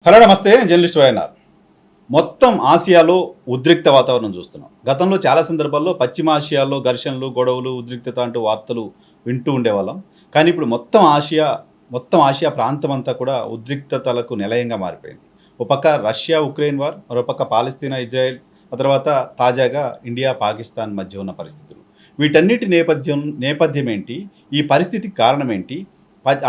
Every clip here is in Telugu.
హలో నమస్తే, నేను జర్నలిస్ట్ వైఎన్ఆర్. మొత్తం ఆసియాలో ఉద్రిక్త వాతావరణం చూస్తున్నాం. గతంలో చాలా సందర్భాల్లో పశ్చిమ ఆసియాలో ఘర్షణలు, గొడవలు, ఉద్రిక్తత అంటూ వార్తలు వింటూ ఉండేవాళ్ళం. కానీ ఇప్పుడు మొత్తం ఆసియా ప్రాంతం అంతా కూడా ఉద్రిక్తతలకు నిలయంగా మారిపోయింది. ఒక పక్క రష్యా ఉక్రెయిన్ వార్, మరోపక్క పాలస్తీనా ఇజ్రాయెల్, ఆ తర్వాత తాజాగా ఇండియా పాకిస్తాన్ మధ్య ఉన్న పరిస్థితులు. వీటన్నిటి నేపథ్యం ఏంటి? ఈ పరిస్థితికి కారణం ఏంటి?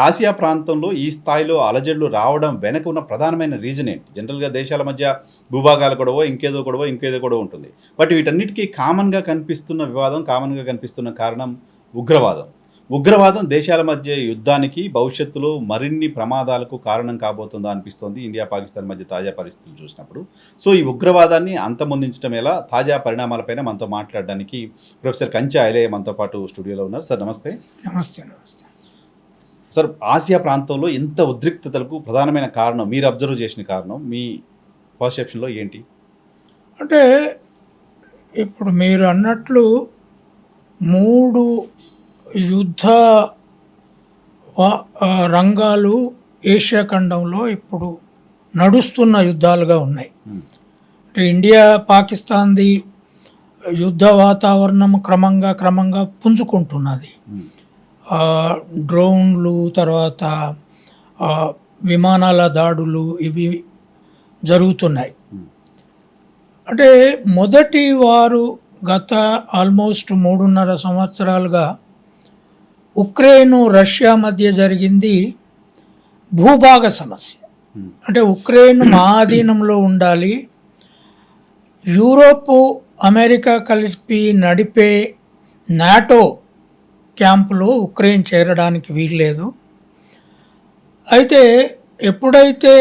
ఆసియా ప్రాంతంలో ఈ స్థాయిలో అలజడులు రావడం వెనక ఉన్న ప్రధానమైన రీజన్ ఏంటి? జనరల్‌గా దేశాల మధ్య భూభాగాల గొడవో, ఇంకేదో గొడవ ఉంటుంది. బట్ వీటన్నిటికీ కామన్‌గా కనిపిస్తున్న వివాదం, కామన్‌గా కనిపిస్తున్న కారణం ఉగ్రవాదం. ఉగ్రవాదం దేశాల మధ్య యుద్ధానికి, భవిష్యత్తులో మరిన్ని ప్రమాదాలకు కారణం కాబోతుందా అనిపిస్తోంది ఇండియా, పాకిస్తాన్ మధ్య తాజా పరిస్థితులు చూసినప్పుడు. సో, ఈ ఉగ్రవాదాన్ని అంతమొందించడం ఎలా? తాజా పరిణామాలపైన మనతో మాట్లాడడానికి ప్రొఫెసర్ కంచె ఐలయ్య మనతో పాటు స్టూడియోలో ఉన్నారు. సార్ నమస్తే. నమస్తే. సార్, ఆసియా ప్రాంతంలో ఇంత ఉద్రిక్తతలకు ప్రధానమైన కారణం, మీరు అబ్జర్వ్ చేసిన కారణం, మీ పర్సెప్షన్‌లో ఏంటి? అంటే ఇప్పుడు మీరు అన్నట్లు 3 యుద్ధ రంగాలు ఏషియా ఖండంలో ఇప్పుడు నడుస్తున్న యుద్ధాలుగా ఉన్నాయి. అంటే ఇండియా పాకిస్తాన్ది యుద్ధ వాతావరణం క్రమంగా పుంజుకుంటున్నది. డ్రోన్లు, తర్వాత విమానాల దాడులు ఇవి జరుగుతున్నాయి. అంటే మొదటి వారు గత ఆల్మోస్ట్ 3.5 సంవత్సరాలుగా ఉక్రెయిన్ రష్యా మధ్య జరిగింది భూభాగ సమస్య. అంటే ఉక్రెయిన్ మా ఆధీనంలో ఉండాలి, యూరోపు అమెరికా కలిపి నడిపే నాటో క్యాంపులో ఉక్రెయిన్ చేరడానికి వీల్లేదు. అయితే ఎప్పుడైతే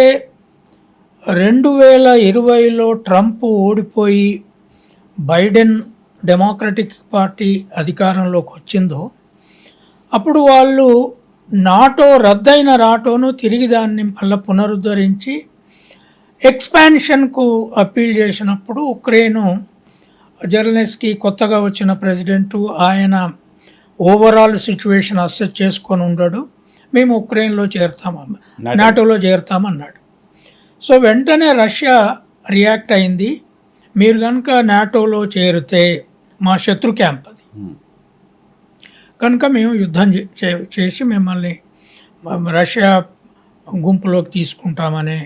2020లో ట్రంప్ ఓడిపోయి బైడెన్ డెమోక్రటిక్ పార్టీ అధికారంలోకి వచ్చిందో అప్పుడు వాళ్ళు రద్దయిన నాటోను తిరిగి దాన్ని మళ్ళీ పునరుద్ధరించి ఎక్స్పాన్షన్కు అప్పీల్ చేసినప్పుడు ఉక్రెయిన్ జెలెన్స్కీ కొత్తగా వచ్చిన ప్రెసిడెంటు ఆయన ఓవరాల్ సిచ్యువేషన్ అసెస్ చేసుకొని ఉండడు, మేము ఉక్రెయిన్లో నాటోలో చేరుతామన్నాడు. సో వెంటనే రష్యా రియాక్ట్ అయింది, మీరు కనుక నాటోలో చేరితే మా శత్రు క్యాంప్ అది, కనుక మేము యుద్ధం చేసి మిమ్మల్ని రష్యా గుంపులోకి తీసుకుంటామనే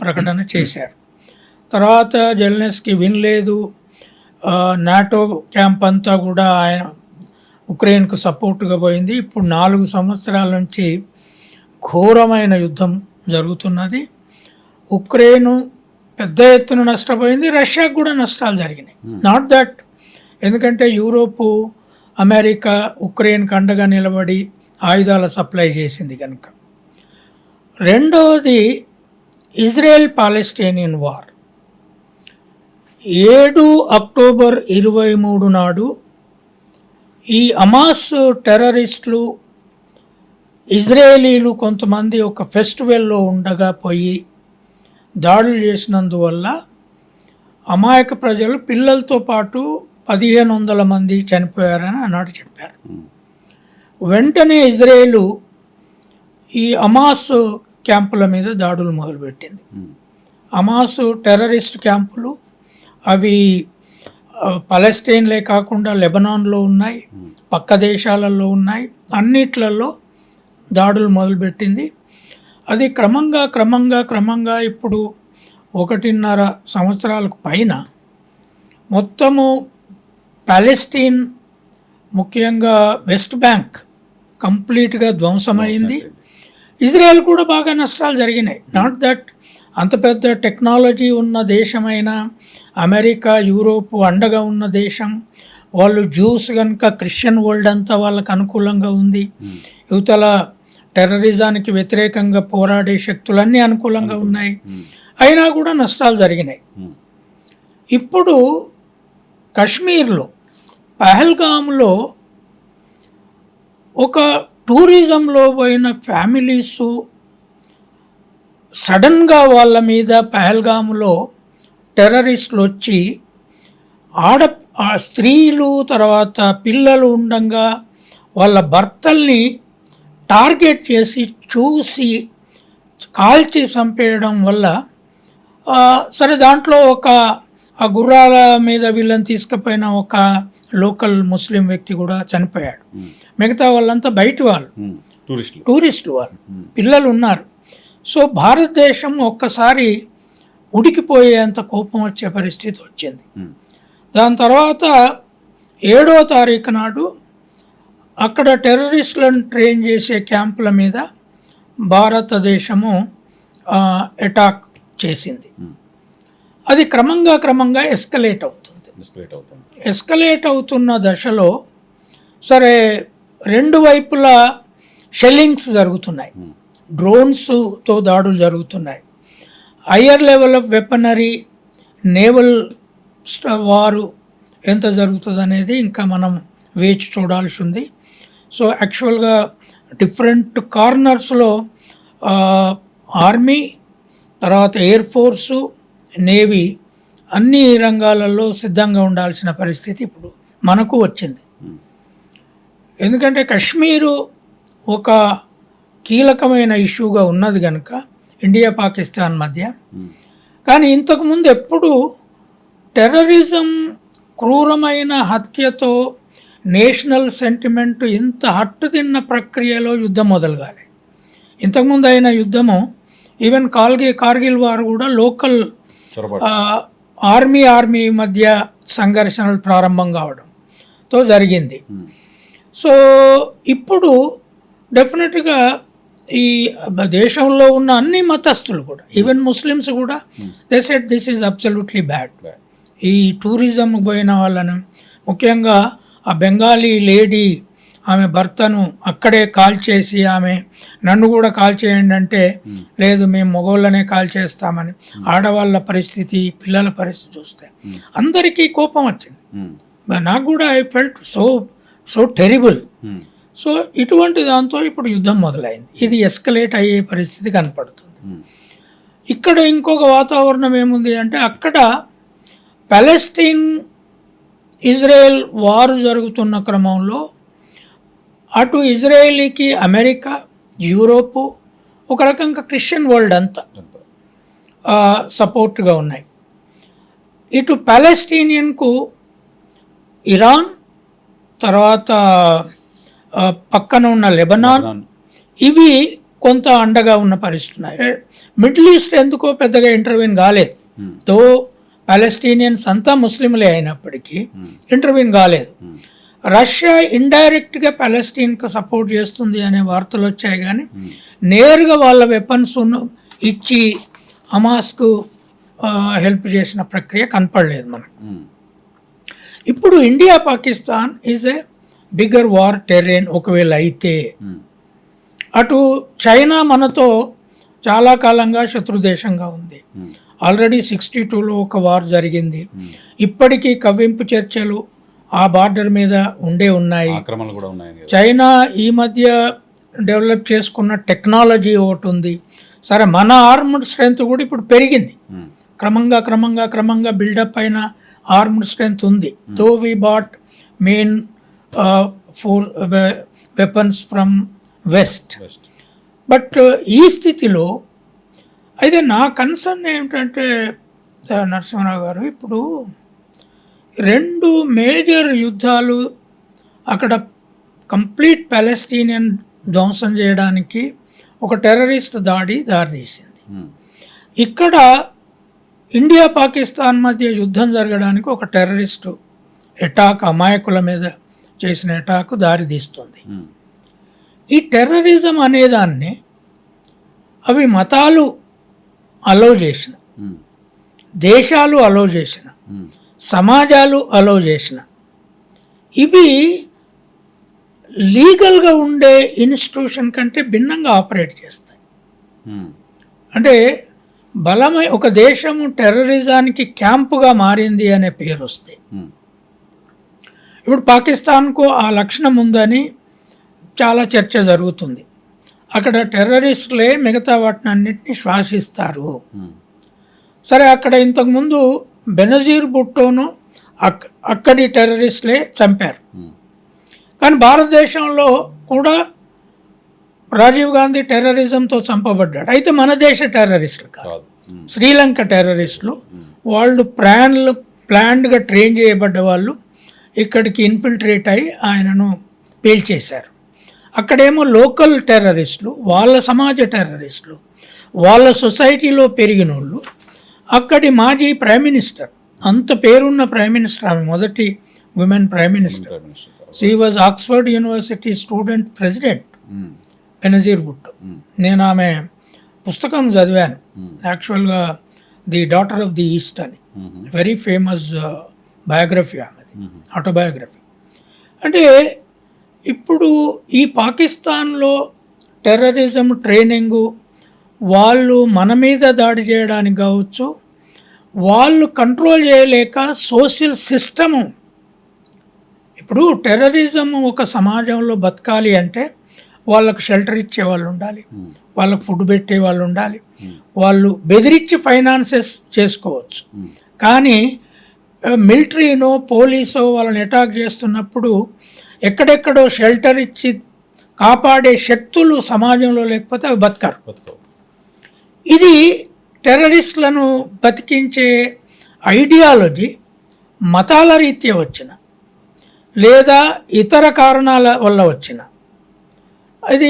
ప్రకటన చేశారు. తర్వాత జెలెన్స్కీ వినలేదు, నాటో క్యాంప్ అంతా కూడా ఆయన ఉక్రెయిన్కు సపోర్టుగా పోయింది. ఇప్పుడు 4 సంవత్సరాల నుంచి ఘోరమైన యుద్ధం జరుగుతున్నది. ఉక్రెయిన్ పెద్ద ఎత్తున నష్టపోయింది, రష్యాకు కూడా నష్టాలు జరిగినాయి. నాట్ దట్, ఎందుకంటే యూరోపు అమెరికా ఉక్రెయిన్కి అండగా నిలబడి ఆయుధాల సప్లై చేసింది కనుక. రెండవది ఇజ్రాయెల్ పాలెస్టైనియన్ వార్. 7 అక్టోబర్ 23 నాడు ఈ హమాస్ టెర్రరిస్టులు ఇజ్రాయేలీలు కొంతమంది ఒక ఫెస్టివల్లో ఉండగా పోయి దాడులు చేసినందువల్ల అమాయక ప్రజలు, పిల్లలతో పాటు 1500 మంది చనిపోయారని ఆనాడు చెప్పారు. వెంటనే ఇజ్రాయేలు ఈ హమాస్ క్యాంపుల మీద దాడులు మొదలుపెట్టింది. హమాస్ టెర్రరిస్ట్ క్యాంపులు అవి పాలెస్టైన్లే కాకుండా లెబనాన్లో ఉన్నాయి, పక్క దేశాలలో అన్నిట్లలో దాడులు మొదలుపెట్టింది. అది క్రమంగా ఇప్పుడు 1.5 సంవత్సరాలకు పైన మొత్తము పాలెస్టైన్, ముఖ్యంగా వెస్ట్ బ్యాంక్ కంప్లీట్గా ధ్వంసమైంది. ఇజ్రాయెల్ కూడా బాగా నష్టాలు జరిగినాయి. నాట్ దట్, అంత పెద్ద టెక్నాలజీ ఉన్న దేశమైన అమెరికా, యూరోపు అండగా ఉన్న దేశం, వాళ్ళు జ్యూస్ కనుక క్రిస్టియన్ వరల్డ్ అంతా వాళ్ళకు అనుకూలంగా ఉంది, యువతల టెర్రరిజానికి వ్యతిరేకంగా పోరాడే శక్తులన్నీ అనుకూలంగా ఉన్నాయి, అయినా కూడా నష్టాలు జరిగినాయి. ఇప్పుడు కశ్మీర్లో పహల్గామ్లో ఒక టూరిజంలో పోయిన ఫ్యామిలీసు సడన్గా వాళ్ళ మీద పహల్గామ్లో టెర్రరిస్టులు వచ్చి స్త్రీలు తర్వాత పిల్లలు ఉండంగా వాళ్ళ భర్తల్ని టార్గెట్ చేసి చూసి కాల్చి చంపేయడం వల్ల సరే దాంట్లో ఆ గుర్రాల మీద వీళ్ళని తీసుకుపోయిన ఒక లోకల్ ముస్లిం వ్యక్తి కూడా చనిపోయాడు. మిగతా వాళ్ళంతా బయట వాళ్ళు, టూరిస్టులు వాళ్ళు, పిల్లలు ఉన్నారు. సో భారతదేశం ఒక్కసారి ఉడికిపోయేంత కోపం వచ్చే పరిస్థితి వచ్చింది. దాని తర్వాత 7వ తారీఖు నాడు అక్కడ టెర్రరిస్టులను ట్రైన్ చేసే క్యాంపుల మీద భారతదేశము అటాక్ చేసింది. అది క్రమంగా ఎస్కలేట్ అవుతుంది. ఎస్కలేట్ అవుతున్న దశలో సరే 2 వైపులా షెల్లింగ్స్ జరుగుతున్నాయి, డ్రోన్స్తో దాడులు జరుగుతున్నాయి. Higher level of weaponry, naval వారు ఎంత జరుగుతుంది అనేది ఇంకా మనం వేచి చూడాల్సి ఉంది. సో యాక్చువల్గా డిఫరెంట్ కార్నర్స్లో ఆర్మీ, తర్వాత ఎయిర్ ఫోర్సు, నేవీ అన్ని రంగాలలో సిద్ధంగా ఉండాల్సిన పరిస్థితి ఇప్పుడు మనకు వచ్చింది. ఎందుకంటే కశ్మీరు ఒక కీలకమైన ఇష్యూగా ఉన్నది కనుక ఇండియా పాకిస్తాన్ మధ్య. కానీ ఇంతకుముందు ఎప్పుడు టెర్రరిజం, క్రూరమైన హత్యతో నేషనల్ సెంటిమెంట్ ఇంత హట్టు తిన్న ప్రక్రియలో యుద్ధం మొదలుగాలి. ఇంతకుముందు అయిన యుద్ధము ఈవెన్ కార్గిల్ వారు కూడా లోకల్ ఆర్మీ మధ్య సంఘర్షణలు ప్రారంభం కావడంతో జరిగింది. సో ఇప్పుడు డెఫినెట్గా ఈ దేశంలో ఉన్న అన్ని మతస్థులు కూడా, ఈవెన్ ముస్లిమ్స్ కూడా they said this is absolutely bad. ఈ టూరిజం పోయిన వాళ్ళను, ముఖ్యంగా ఆ బెంగాలీ లేడీ ఆమె భర్తను అక్కడే కాల్ చేసి ఆమె నన్ను కూడా కాల్ చేయండి అంటే లేదు మేము మగవాళ్ళనే కాల్ చేస్తామని, ఆడవాళ్ళ పరిస్థితి, పిల్లల పరిస్థితి చూస్తే అందరికీ కోపం వచ్చింది. నాకు కూడా I felt so terrible. So ఇటువంటి దాంతో ఇప్పుడు యుద్ధం మొదలైంది. ఇది ఎస్కలేట్ అయ్యే పరిస్థితి కనపడుతుంది. ఇక్కడ ఇంకొక వాతావరణం ఏముంది అంటే అక్కడ పాలెస్తీన్ ఇజ్రాయెల్ వారు జరుగుతున్న క్రమంలో అటు ఇజ్రాయేలీకి అమెరికా, యూరోపు, ఒక రకంగా క్రిస్టియన్ వరల్డ్ అంతా సపోర్ట్గా ఉన్నాయి. ఇటు పాలెస్టీనియన్కు ఇరాన్, తర్వాత పక్కన ఉన్న లెబనాన్, ఇవి కొంత అండగా ఉన్న పరిస్థితి ఉన్నాయి. మిడిల్ ఈస్ట్ ఎందుకో పెద్దగా ఇంటర్వ్యూన్ కాలేదు. దో పాలెస్టీనియన్స్ అంతా ముస్లింలే అయినప్పటికీ ఇంటర్వ్యూన్ కాలేదు. రష్యా ఇండైరెక్ట్గా పాలెస్టీన్కు సపోర్ట్ చేస్తుంది అనే వార్తలు వచ్చాయి, కానీ నేరుగా వాళ్ళ వెపన్స్ ఇచ్చి హమాస్కు హెల్ప్ చేసిన ప్రక్రియ కనపడలేదు మనకు. ఇప్పుడు India Pakistan is a bigger war terrain. ఒకవేళ అయితే అటు చైనా మనతో చాలా కాలంగా శత్రుదేశంగా ఉంది. ఆల్రెడీ 62లో ఒక వార్ జరిగింది. ఇప్పటికీ కవ్వింపు చర్చలు ఆ బార్డర్ మీద ఉన్నాయి. చైనా ఈ మధ్య డెవలప్ చేసుకున్న టెక్నాలజీ ఒకటి ఉంది. సరే మన ఆర్మ్డ్ స్ట్రెంత్ కూడా ఇప్పుడు పెరిగింది. క్రమంగా బిల్డప్ అయిన ఆర్మ్డ్ స్ట్రెంత్ ఉంది. Though we bought main four weapons from west. But ఈ స్థితిలో అయితే నా కన్సర్న్ ఏమిటంటే నరసింహరావు గారు, ఇప్పుడు 2 మేజర్ యుద్ధాలు అక్కడ కంప్లీట్ పాలెస్టీనియన్ ధ్వంసం చేయడానికి ఒక టెర్రరిస్ట్ దారితీసింది. ఇక్కడ ఇండియా పాకిస్తాన్ మధ్య యుద్ధం జరగడానికి ఒక టెర్రరిస్టు అటాక్, అమాయకుల మీద చేసిన అటాక్ దారితీస్తుంది. ఈ టెర్రరిజం అనేదాన్ని అవి మతాలు అలో చేసిన, దేశాలు అలో చేసిన, సమాజాలు అలో చేసిన, ఇవి లీగల్గా ఉండే ఇన్స్టిట్యూషన్ కంటే భిన్నంగా ఆపరేట్ చేస్తాయి. అంటే ఒక దేశము టెర్రరిజానికి క్యాంపుగా మారింది అనే పేరు వస్తే, ఇప్పుడు పాకిస్తాన్కు ఆ లక్షణం ఉందని చాలా చర్చ జరుగుతుంది. అక్కడ టెర్రరిస్టులే మిగతా వాటిని అన్నింటినీ శ్వాసిస్తారు. సరే, అక్కడ ఇంతకుముందు బెనజీర్ భుట్టోను అక్కడి టెర్రరిస్టులే చంపారు. కానీ భారతదేశంలో కూడా రాజీవ్ గాంధీ టెర్రరిజంతో చంపబడ్డాడు. అయితే మన దేశ టెర్రరిస్టులు కాదు. శ్రీలంక టెర్రరిస్టులు, వాళ్ళు ప్లాన్డ్గా ట్రైన్ చేయబడ్డ వాళ్ళు ఇక్కడికి ఇన్ఫిల్ట్రేట్ అయ్యి ఆయనను పేల్చేశారు. అక్కడేమో లోకల్ టెర్రరిస్టులు, వాళ్ళ సమాజ టెర్రరిస్టులు, వాళ్ళ సొసైటీలో పెరిగిన వాళ్ళు. అక్కడి మాజీ ప్రైమ్ మినిస్టర్, అంత పేరున్న ప్రైమ్ మినిస్టర్, ఆమె మొదటి women prime minister. She was Oxford university student president Benazir Bhutto. నేను ఆమె పుస్తకం చదివాను, యాక్చువల్గా the daughter of the east అని, వెరీ ఫేమస్ బయోగ్రఫీ ఆమెది, ఆటోబయోగ్రఫీ. అంటే ఇప్పుడు ఈ పాకిస్తాన్లో టెర్రరిజం ట్రైనింగు, వాళ్ళు మన మీద దాడి చేయడానికి కావచ్చు, వాళ్ళు కంట్రోల్ చేయలేక సోషల్ సిస్టము, ఇప్పుడు టెర్రరిజం ఒక సమాజంలో బతకాలి అంటే వాళ్ళకు షెల్టర్ ఇచ్చే వాళ్ళు ఉండాలి, వాళ్ళకు ఫుడ్ పెట్టే వాళ్ళు ఉండాలి, వాళ్ళు బెదిరించి ఫైనాన్సెస్ చేసుకోవచ్చు. కానీ మిలిటరీనో పోలీసో వాళ్ళని అటాక్ చేస్తున్నప్పుడు ఎక్కడెక్కడో షెల్టర్ ఇచ్చి కాపాడే శక్తులు సమాజంలో లేకపోతే అవి బతకరు. ఇది టెర్రరిస్టులను బతికించే ఐడియాలజీ మతాల రీత్యా వచ్చిన లేదా ఇతర కారణాల వల్ల వచ్చిన, అది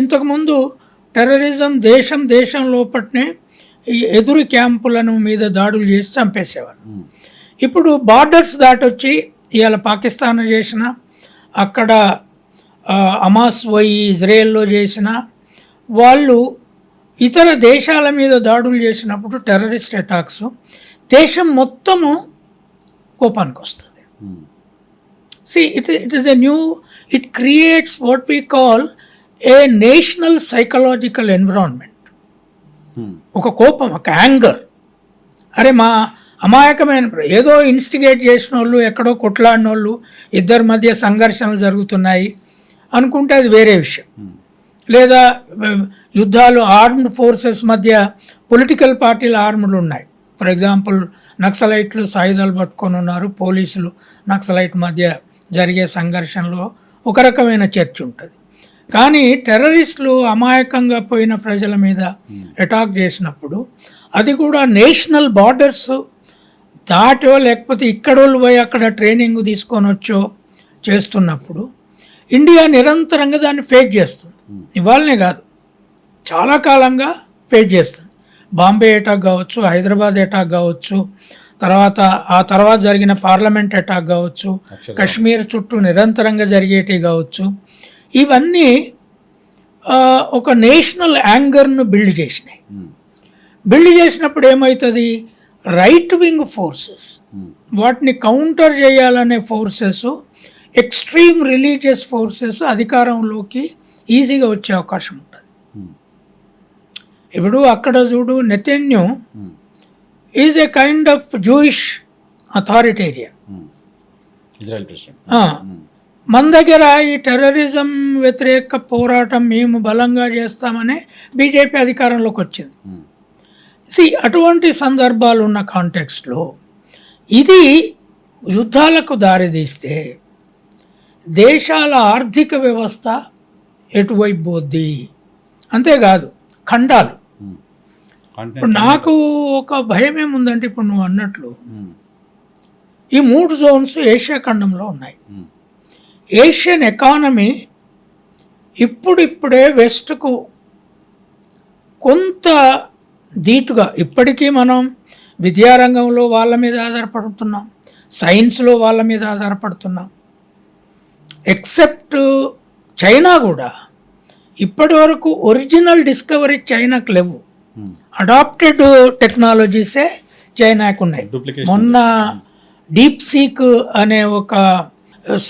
ఇంతకుముందు టెర్రరిజం దేశం లోపట్నే ఈ ఎదురు క్యాంపులను మీద దాడులు చేసి చంపేసేవారు. ఇప్పుడు బార్డర్స్ దాటొచ్చి ఇవాళ పాకిస్తాన్ చేసిన, అక్కడ హమాస్ పోయి ఇజ్రాయెల్లో చేసిన వాళ్ళు ఇతర దేశాల మీద దాడులు చేసినప్పుడు టెర్రరిస్ట్ అటాక్స్ దేశం మొత్తము కోపానికి వస్తుంది. See, it is a new, it creates what we call a national psychological environment. ఒక కోపం, ఒక యాంగర్. అరే మా అమాయకమైన ఏదో ఇన్స్టిగేట్ చేసిన వాళ్ళు, ఎక్కడో కొట్లాడిన వాళ్ళు, ఇద్దరి మధ్య సంఘర్షణలు జరుగుతున్నాయి అనుకుంటే అది వేరే విషయం. లేదా యుద్ధాలు ఆర్మ్డ్ ఫోర్సెస్ మధ్య, పొలిటికల్ పార్టీల ఆర్ములు ఉన్నాయి. ఫర్ ఎగ్జాంపుల్ నక్సలైట్లు సాయుధాలు పట్టుకొని ఉన్నారు, పోలీసులు నక్సలైట్ మధ్య జరిగే సంఘర్షణలో ఒక రకమైన చర్చ ఉంటుంది. కానీ టెర్రరిస్టులు అమాయకంగా పోయిన ప్రజల మీద అటాక్ చేసినప్పుడు అది కూడా నేషనల్ బార్డర్స్ దాటో లేకపోతే ఇక్కడోళ్ళు పోయి అక్కడ ట్రైనింగ్ తీసుకొని వచ్చో చేస్తున్నప్పుడు ఇండియా నిరంతరంగా దాన్ని ఫేస్ చేస్తుంది. ఇవాళనే కాదు, చాలా కాలంగా ఫేస్ చేస్తుంది. బాంబే అటాక్ కావచ్చు, హైదరాబాద్ అటాక్ కావచ్చు, ఆ తర్వాత జరిగిన పార్లమెంట్ అటాక్ కావచ్చు, కశ్మీర్ చుట్టూ నిరంతరంగా జరిగేటివి కావచ్చు, ఇవన్నీ ఒక నేషనల్ యాంగర్ను బిల్డ్ చేసినాయి. బిల్డ్ చేసినప్పుడు ఏమవుతుంది, రైట్ వింగ్ ఫోర్సెస్, వాటిని కౌంటర్ చేయాలనే ఫోర్సెస్, ఎక్స్ట్రీమ్ రిలీజియస్ ఫోర్సెస్ అధికారంలోకి ఈజీగా వచ్చే అవకాశం ఉంటుంది. ఇప్పుడు అక్కడ చూడు, Netanyahu is a kind of Jewish authoritarian. మన దగ్గర ఈ టెర్రరిజం వ్యతిరేక పోరాటం మేము బలంగా చేస్తామనే బీజేపీ అధికారంలోకి వచ్చింది. అటువంటి సందర్భాలు ఉన్న కాంటెక్స్ట్లో ఇది యుద్ధాలకు దారితీస్తే దేశాల ఆర్థిక వ్యవస్థ ఎటువైపు పోద్ది. అంతేకాదు ఖండాలు. ఇప్పుడు నాకు ఒక భయం ఏముందంటే, ఇప్పుడు నువ్వు అన్నట్లు ఈ 3 జోన్స్ ఏషియా ఖండంలో ఉన్నాయి. ఏషియన్ ఎకానమీ ఇప్పుడిప్పుడే వెస్ట్కు కొంత ధీటుగా, ఇప్పటికీ మనం విద్యారంగంలో వాళ్ళ మీద ఆధారపడుతున్నాం, సైన్స్లో వాళ్ళ మీద ఆధారపడుతున్నాం. ఎక్సెప్ట్ చైనా కూడా ఇప్పటి వరకు ఒరిజినల్ డిస్కవరీ చైనాకు లేవు, అడాప్టెడ్ టెక్నాలజీసే చైనాకు ఉన్నాయి. మొన్న డీప్ సీక్ అనే ఒక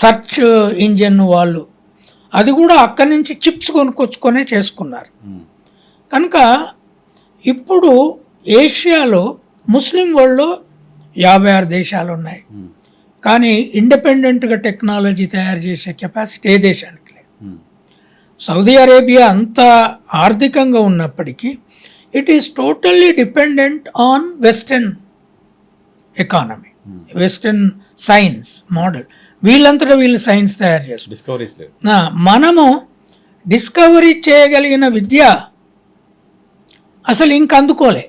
సర్చ్ ఇంజిన్ వాళ్ళు, అది కూడా అక్కడి నుంచి చిప్స్ కొనుక్కొచ్చుకొనే చేసుకున్నారు. కనుక ఇప్పుడు ఏషియాలో ముస్లిం వరల్డ్లో 56 దేశాలు ఉన్నాయి, కానీ ఇండిపెండెంట్గా టెక్నాలజీ తయారు చేసే కెపాసిటీ ఏ దేశానికి లేదు. సౌదీ అరేబియా అంత ఆర్థికంగా ఉన్నప్పటికీ it is totally dependent on western economy, western science model. వీళ్ళంతటా వీళ్ళు సైన్స్ తయారు చేస్తారు. మనము డిస్కవరీ చేయగలిగిన విద్య అసలు ఇంక అందుకోలే.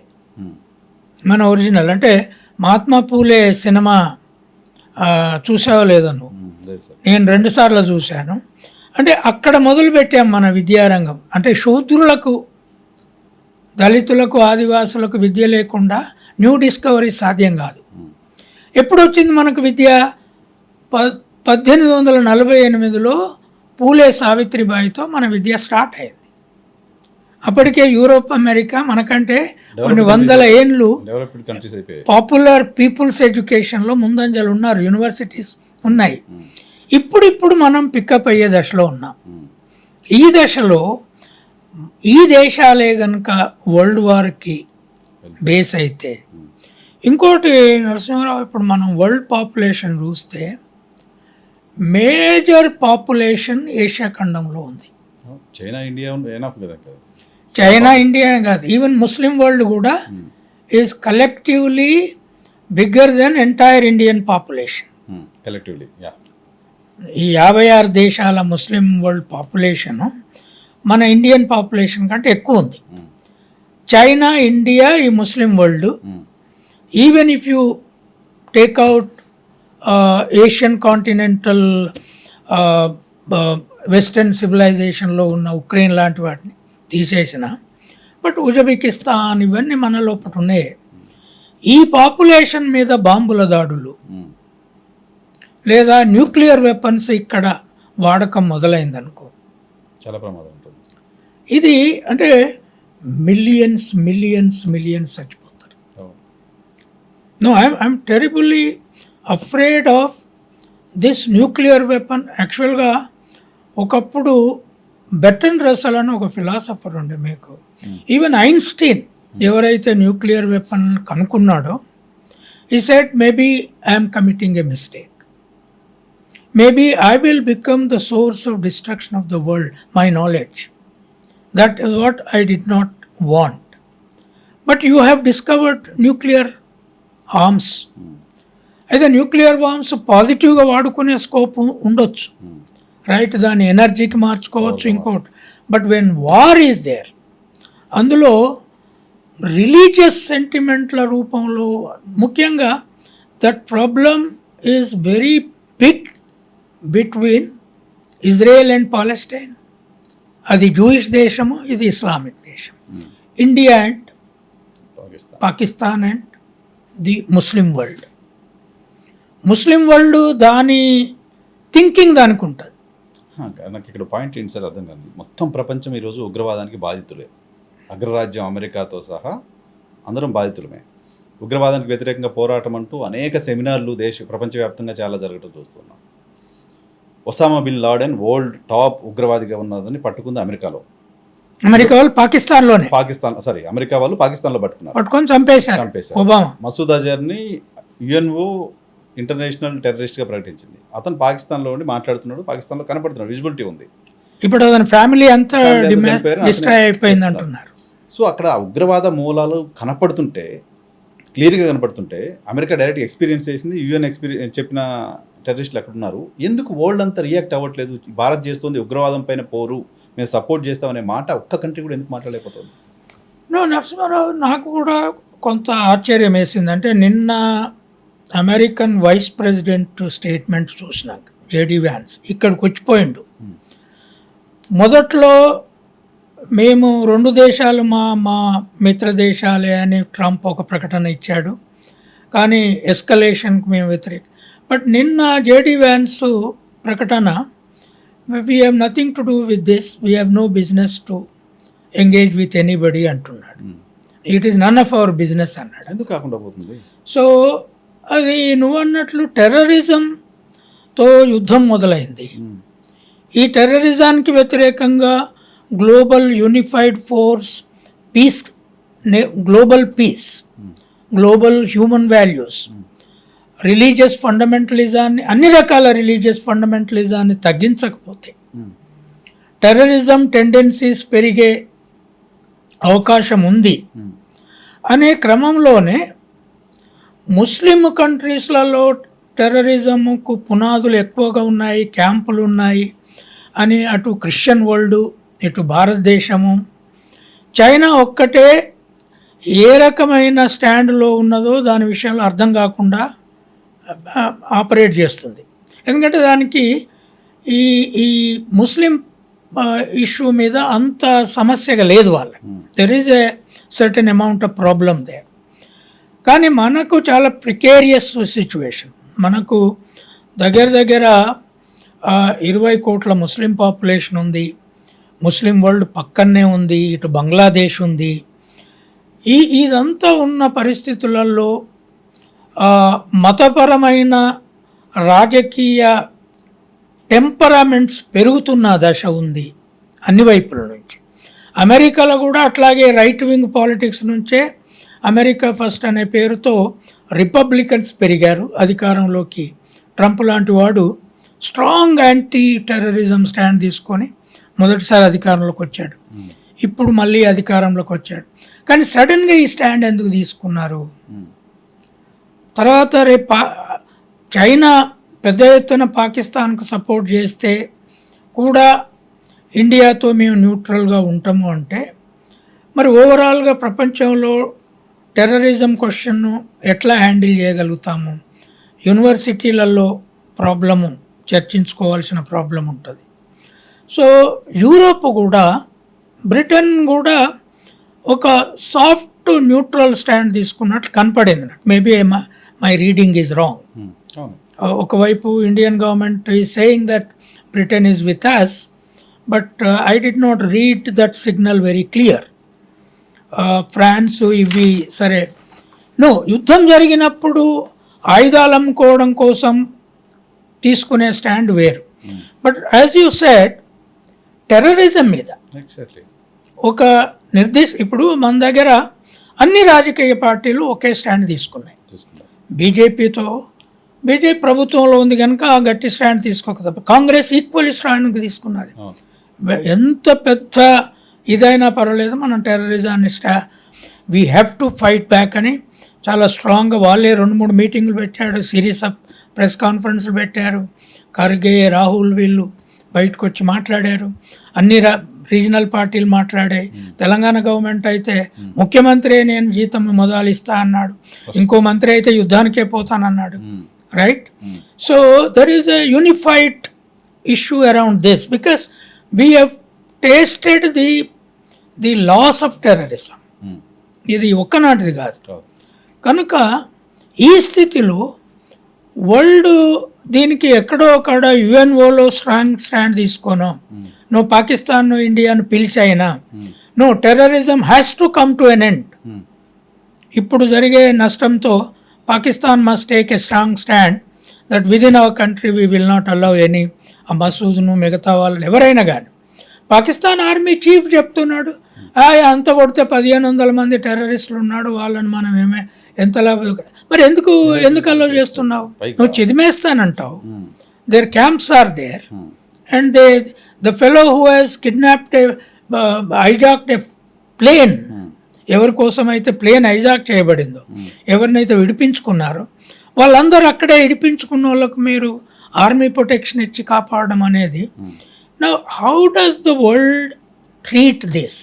మన ఒరిజినల్ అంటే మహాత్మా పూలే సినిమా చూసావో లేదో నువ్వు? లేదు సార్. నేను 2 సార్లు చూశాను. అంటే అక్కడ మొదలుపెట్టాం మన విద్యారంగం. అంటే శూద్రులకు, దళితులకు, ఆదివాసులకు విద్య లేకుండా న్యూ డిస్కవరీ సాధ్యం కాదు. ఎప్పుడు వచ్చింది మనకు విద్య? 1848లో పూలే సావిత్రిబాయితో మన విద్య స్టార్ట్ అయింది. అప్పటికే యూరోప్, అమెరికా మనకంటే కొన్ని వందల ఏండ్లు డెవలప్డ్ కంట్రీస్ అయిపోయాయి. పాపులర్ పీపుల్స్ ఎడ్యుకేషన్లో ముందంజలు ఉన్నారు, యూనివర్సిటీస్ ఉన్నాయి. ఇప్పుడు మనం పికప్ అయ్యే దశలో ఉన్నాం. ఈ దశలో ఈ దేశాలే కనుక వరల్డ్ వార్కి బేస్ అయితే, ఇంకోటి నరసింహారావు, ఇప్పుడు మనం వరల్డ్ పాపులేషన్ చూస్తే మేజర్ పాపులేషన్ ఏషియా ఖండంలో ఉంది. చైనా, ఇండియా ఎనఫ్ కదా. చైనా, ఇండియా కాదు, ఈవెన్ ముస్లిం వరల్డ్ కూడా is collectively bigger than entire Indian population. Collectively ఈ 56 దేశాల ముస్లిం వరల్డ్ పాపులేషను మన ఇండియన్ పాపులేషన్ కంటే ఎక్కువ ఉంది. చైనా, ఇండియా, ఈ Muslim world, even if you take out Asian continental western సివిలైజేషన్లో ఉన్న ఉక్రెయిన్ లాంటి వాటిని తీసేసిన, బట్ ఉజ్బెకిస్తాన్ ఇవన్నీ మన లోపల ఉన్నాయి. ఈ పాపులేషన్ మీద బాంబుల దాడులు లేదా న్యూక్లియర్ వెపన్స్ ఇక్కడ వాడకం మొదలైందనుకో, చాలా ప్రమాదం ఉంటుంది. ఇది అంటే మిలియన్స్ మిలియన్స్ మిలియన్స్ చచ్చిపోతారు. No, I'm terribly afraid of this nuclear weapon. యాక్చువల్గా ఒకప్పుడు బెర్ట్రాండ్ రస్సెల్ అని ఒక ఫిలాసఫర్ ఉండే మీకు, ఈవెన్ ఐన్స్టీన్ ఎవరైతే న్యూక్లియర్ వెపన్ కనుక్కున్నాడో, he said maybe I'm committing a mistake, maybe I will become the source of destruction of the world, my knowledge, that is what I did not want. But you have discovered nuclear arms. అయితే న్యూక్లియర్ ఆర్మ్స్ పాజిటివ్గా వాడుకునే స్కోప్ ఉండొచ్చు, రైట్, దాని ఎనర్జీకి మార్చుకోవచ్చు, ఇంకోటి. But when war is there, అందులో రిలీజియస్ సెంటిమెంట్ల రూపంలో ముఖ్యంగా that problem is very big between Israel and Palestine. అది జూయిష్ దేశము, ఇది ఇస్లామిక్ దేశం. India and Pakistan and the Muslim world. Muslim world దాని థింకింగ్ దానికి ఉంటుంది. నాకు ఇక్కడ పాయింట్ ఏంటి సార్ అర్థం కాదు. మొత్తం ప్రపంచం ఈరోజు ఉగ్రవాదానికి బాధితులే. అగ్రరాజ్యం అమెరికాతో సహా అందరం బాధితులమే. ఉగ్రవాదానికి వ్యతిరేకంగా పోరాటం అంటూ అనేక సెమినార్లు ప్రపంచవ్యాప్తంగా చాలా జరగడం చూస్తున్నాం. Osama bin Laden world top ఉగ్రవాదిగా ఉన్నదని పట్టుకుంది అమెరికాలో. అమెరికా వాళ్ళు పాకిస్తాన్లోనే, అమెరికా వాళ్ళు పాకిస్తాన్లో పట్టుకొని చంపేశారు ఒబామా. మసూద్ అజర్ని యుఎన్ఓ ఇంటర్నేషనల్ టెర్రరిస్ట్గా ప్రకటించింది. అతను పాకిస్తాన్లో ఉండి మాట్లాడుతున్నాడు, పాకిస్తాన్లో కనపడుతున్నాడు, విజిబిలిటీ ఉంది. ఇప్పుడు అతని ఫ్యామిలీ అంతా డిస్ట్రాయ్ అయిపోయింది అంటున్నారు. సో అక్కడ ఉగ్రవాద మూలాలు కనపడుతుంటే, క్లియర్గా కనపడుతుంటే, అమెరికా డైరెక్ట్ ఎక్స్పీరియన్స్ చేసింది. యుఎన్ చెప్పిన టెర్రరిస్టులు ఎక్కడున్నారు, ఎందుకు వరల్డ్ అంతా రియాక్ట్ అవ్వట్లేదు? భారత్ చేస్తుంది ఉగ్రవాదం పైన పోరు, మేము సపోర్ట్ చేస్తామనే మాట ఒక్క కంట్రీ కూడా ఎందుకు మాట్లాడలేకపోతుంది? నరసింహారావు, నాకు కూడా కొంత ఆశ్చర్యం వేసింది. అంటే నిన్న అమెరికన్ వైస్ ప్రెసిడెంట్ స్టేట్మెంట్ చూసినాక జేడీ వ్యాన్స్ ఇక్కడికి వచ్చిపోయిండు. మొదట్లో మేము 2 దేశాలు మా మిత్ర దేశాలే అని ట్రంప్ ఒక ప్రకటన ఇచ్చాడు, కానీ ఎస్కలేషన్కి మేము వ్యతిరేకం. బట్ నిన్న జేడీ వ్యాన్స్ ప్రకటన, we have nothing to do with this, we have no business to engage with anybody అంటున్నాడు. It is none of our business అన్నాడు. ఎందుకు కాకుండా పోతుంది? సో అది నువ్వు అన్నట్లు టెర్రరిజంతో యుద్ధం మొదలైంది. ఈ టెర్రరిజానికి వ్యతిరేకంగా global unified force, peace, global peace, global human values, religious ఫండమెంటలిజాన్ని, అన్ని రకాల రిలీజియస్ ఫండమెంటలిజాన్ని తగ్గించకపోతే టెర్రరిజం టెండెన్సీస్ పెరిగే అవకాశం ఉంది అనే క్రమంలోనే ముస్లిం కంట్రీస్లలో టెర్రరిజంకు పునాదులు ఎక్కువగా ఉన్నాయి, క్యాంపులు ఉన్నాయి అని అటు క్రిస్టియన్ వరల్డ్, ఇటు భారతదేశము, చైనా ఒక్కటే ఏ రకమైన స్టాండ్లో ఉన్నదో దాని విషయంలో అర్థం కాకుండా ఆపరేట్ చేస్తుంది. ఎందుకంటే దానికి ఈ ఈ ముస్లిం ఇష్యూ మీద అంత సమస్యగా లేదు వాళ్ళకి. There is a certain amount of problem they. కానీ మనకు చాలా ప్రికేరియస్ సిచ్యువేషన్. మనకు దగ్గర 20 కోట్ల ముస్లిం పాపులేషన్ ఉంది. ముస్లిం వరల్డ్ పక్కనే ఉంది, ఇటు బంగ్లాదేశ్ ఉంది. ఇదంతా ఉన్న పరిస్థితులలో మతపరమైన రాజకీయ టెంపరామెంట్స్ పెరుగుతున్న దశ ఉంది అన్ని వైపుల నుంచి. అమెరికాలో కూడా అట్లాగే రైట్ వింగ్ పాలిటిక్స్ నుంచే అమెరికా ఫస్ట్ అనే పేరుతో రిపబ్లికన్స్ పెరిగారు అధికారంలోకి. ట్రంప్ లాంటి వాడు స్ట్రాంగ్ యాంటీ టెర్రరిజం స్టాండ్ తీసుకొని మొదటిసారి అధికారంలోకి వచ్చాడు. ఇప్పుడు మళ్ళీ అధికారంలోకి వచ్చాడు. కానీ సడన్గా ఈ స్టాండ్ ఎందుకు తీసుకున్నారు? తర్వాత రేపు చైనా పెద్ద ఎత్తున పాకిస్తాన్కు సపోర్ట్ చేస్తే కూడా ఇండియాతో మేము న్యూట్రల్గా ఉంటాము అంటే, మరి ఓవరాల్గా ప్రపంచంలో టెర్రరిజం క్వశ్చన్ను ఎట్లా హ్యాండిల్ చేయగలుగుతాము? యూనివర్సిటీలలో ప్రాబ్లము చర్చించుకోవాల్సిన ప్రాబ్లం ఉంటుంది. సో యూరోప్ కూడా, బ్రిటన్ కూడా ఒక సాఫ్ట్ న్యూట్రల్ స్టాండ్ తీసుకున్నట్లు కనపడింది నాకు. Maybe my reading is wrong. ఒకవైపు Indian government is saying that Britain is with us, but I did not read that signal very clear. France ఇవి సరే, యుద్ధం జరిగినప్పుడు ఆయుధాలు అమ్ముకోవడం కోసం తీసుకునే స్టాండ్ వేరు. But as you said, terrorism మీద ఒక ఇప్పుడు మన దగ్గర అన్ని రాజకీయ పార్టీలు ఒకే స్టాండ్ తీసుకున్నాయి. బీజేపీ ప్రభుత్వంలో ఉంది కనుక గట్టి స్టాండ్ తీసుకోక తప్ప, కాంగ్రెస్ ఈక్వల్ స్టాండ్ తీసుకున్నది. ఎంత పెద్ద ఇదైనా పర్వాలేదు, మనం టెర్రరిజాన్ని we have to fight back అని చాలా స్ట్రాంగ్గా వాళ్ళే 2-3 మీటింగులు పెట్టాడు, సిరీస్ ఆఫ్ ప్రెస్ కాన్ఫరెన్స్లు పెట్టారు. ఖర్గే, రాహుల్ వీళ్ళు బయటకు వచ్చి మాట్లాడారు. అన్ని రీజనల్ పార్టీలు మాట్లాడాయి. తెలంగాణ గవర్నమెంట్ అయితే ముఖ్యమంత్రి నేను జీతం మొదలు ఇస్తా అన్నాడు, ఇంకో మంత్రి అయితే యుద్ధానికే పోతానన్నాడు. Right? So there is a unified issue around this because we have tasted the loss of terrorism. ఇది ఒక్కనాటిది కాదు. కనుక ఈ స్థితిలో వరల్డ్ దీనికి ఎక్కడో అక్కడ యుఎన్ఓలో స్ట్రాంగ్ స్టాండ్ తీసుకోను, నువ్వు పాకిస్తాన్ ఇండియాను పిలిచైనా terrorism has to come to an end. ఇప్పుడు జరిగే నష్టంతో Pakistan must take a strong stand that within our country we will not allow any మసూద్ను మిగతా వాళ్ళని ఎవరైనా కానీ. పాకిస్తాన్ ఆర్మీ చీఫ్ చెప్తున్నాడు, అంత కొడితే 1500 మంది టెర్రరిస్టులు ఉన్నాడు, వాళ్ళని మనం ఎంతలా, మరి ఎందుకు అలో చేస్తున్నావు? నువ్వు చిదిమేస్తానంటావు. Their camps are there and the fellow who has kidnapped hijacked a plane, ఎవరి కోసం అయితే ప్లేన్ హైజాక్ చేయబడిందో, ఎవరినైతే విడిపించుకున్నారో వాళ్ళందరూ అక్కడే విడిపించుకున్న వాళ్ళకు మీరు ఆర్మీ ప్రొటెక్షన్ ఇచ్చి కాపాడడం అనేది. Now how does the world treat this?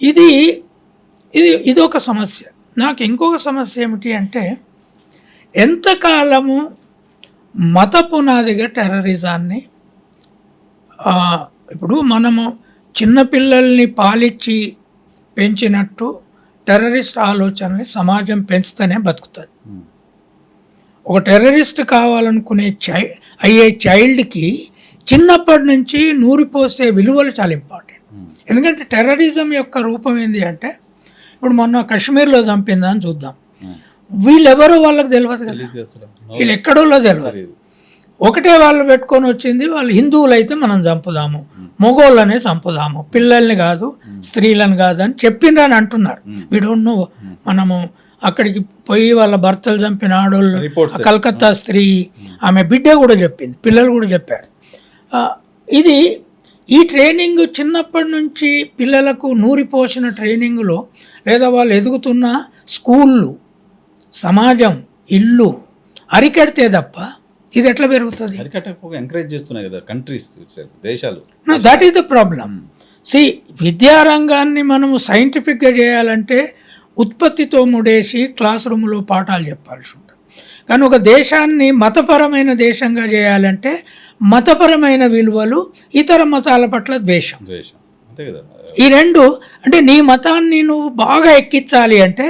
ఇది ఒక సమస్య. నాకు ఇంకొక సమస్య ఏమిటి అంటే, ఎంతకాలము మత పునాదిగా టెర్రరిజాన్ని, ఇప్పుడు మనము చిన్నపిల్లల్ని పాలిచ్చి పెంచినట్టు టెర్రరిస్ట్ ఆలోచనని సమాజం పెంచుతూనే బతుకుతుంది. ఒక టెర్రరిస్ట్ కావాలనుకునే అయ్యే చైల్డ్కి చిన్నప్పటి నుంచి నూరిపోసే విలువలు చాలా ఇంపార్టెంట్. ఎందుకంటే టెర్రరిజం యొక్క రూపం ఏంటి అంటే, ఇప్పుడు మొన్న కాశ్మీర్లో చంపిందని చూద్దాం, వీళ్ళెవరో వాళ్ళకి తెలియదు కదా, వీళ్ళు ఎక్కడోళ్ళో తెలియదు. ఒకటే వాళ్ళు పెట్టుకొని వచ్చింది, వాళ్ళు హిందువులు అయితే మనం చంపుదాము, మగోళ్ళనే చంపుదాము, పిల్లల్ని కాదు స్త్రీలను కాదు అని చెప్పిండ్రని అంటున్నారు. We don't know. మనము అక్కడికి పోయి వాళ్ళ భర్తలు చంపిన ఆడోళ్ళు, కలకత్తా స్త్రీ ఆమె బిడ్డ కూడా చెప్పింది, పిల్లలు కూడా చెప్పారు. ఈ ట్రైనింగ్ చిన్నప్పటి నుంచి పిల్లలకు నూరిపోసిన ట్రైనింగ్లో, లేదా వాళ్ళు ఎదుగుతున్న స్కూళ్ళు, సమాజం, ఇల్లు అరికడితే తప్ప ఇది ఎట్లా పెరుగుతుంది? ఎంకరేజ్ చేస్తున్నాయి కదా కంట్రీస్, దేశాలు. That is the problem. విద్యారంగాన్ని మనము సైంటిఫిక్గా చేయాలంటే ఉత్పత్తితో ముడేసి క్లాస్ రూమ్లో పాఠాలు చెప్పాల్సి ఉంటుంది. కానీ ఒక దేశాన్ని మతపరమైన దేశంగా చేయాలంటే మతపరమైన విలువలు, ఇతర మతాల పట్ల ద్వేషం, అంతే కదా. ఈ రెండు, అంటే నీ మతాన్ని నువ్వు బాగా ఎక్కించాలి అంటే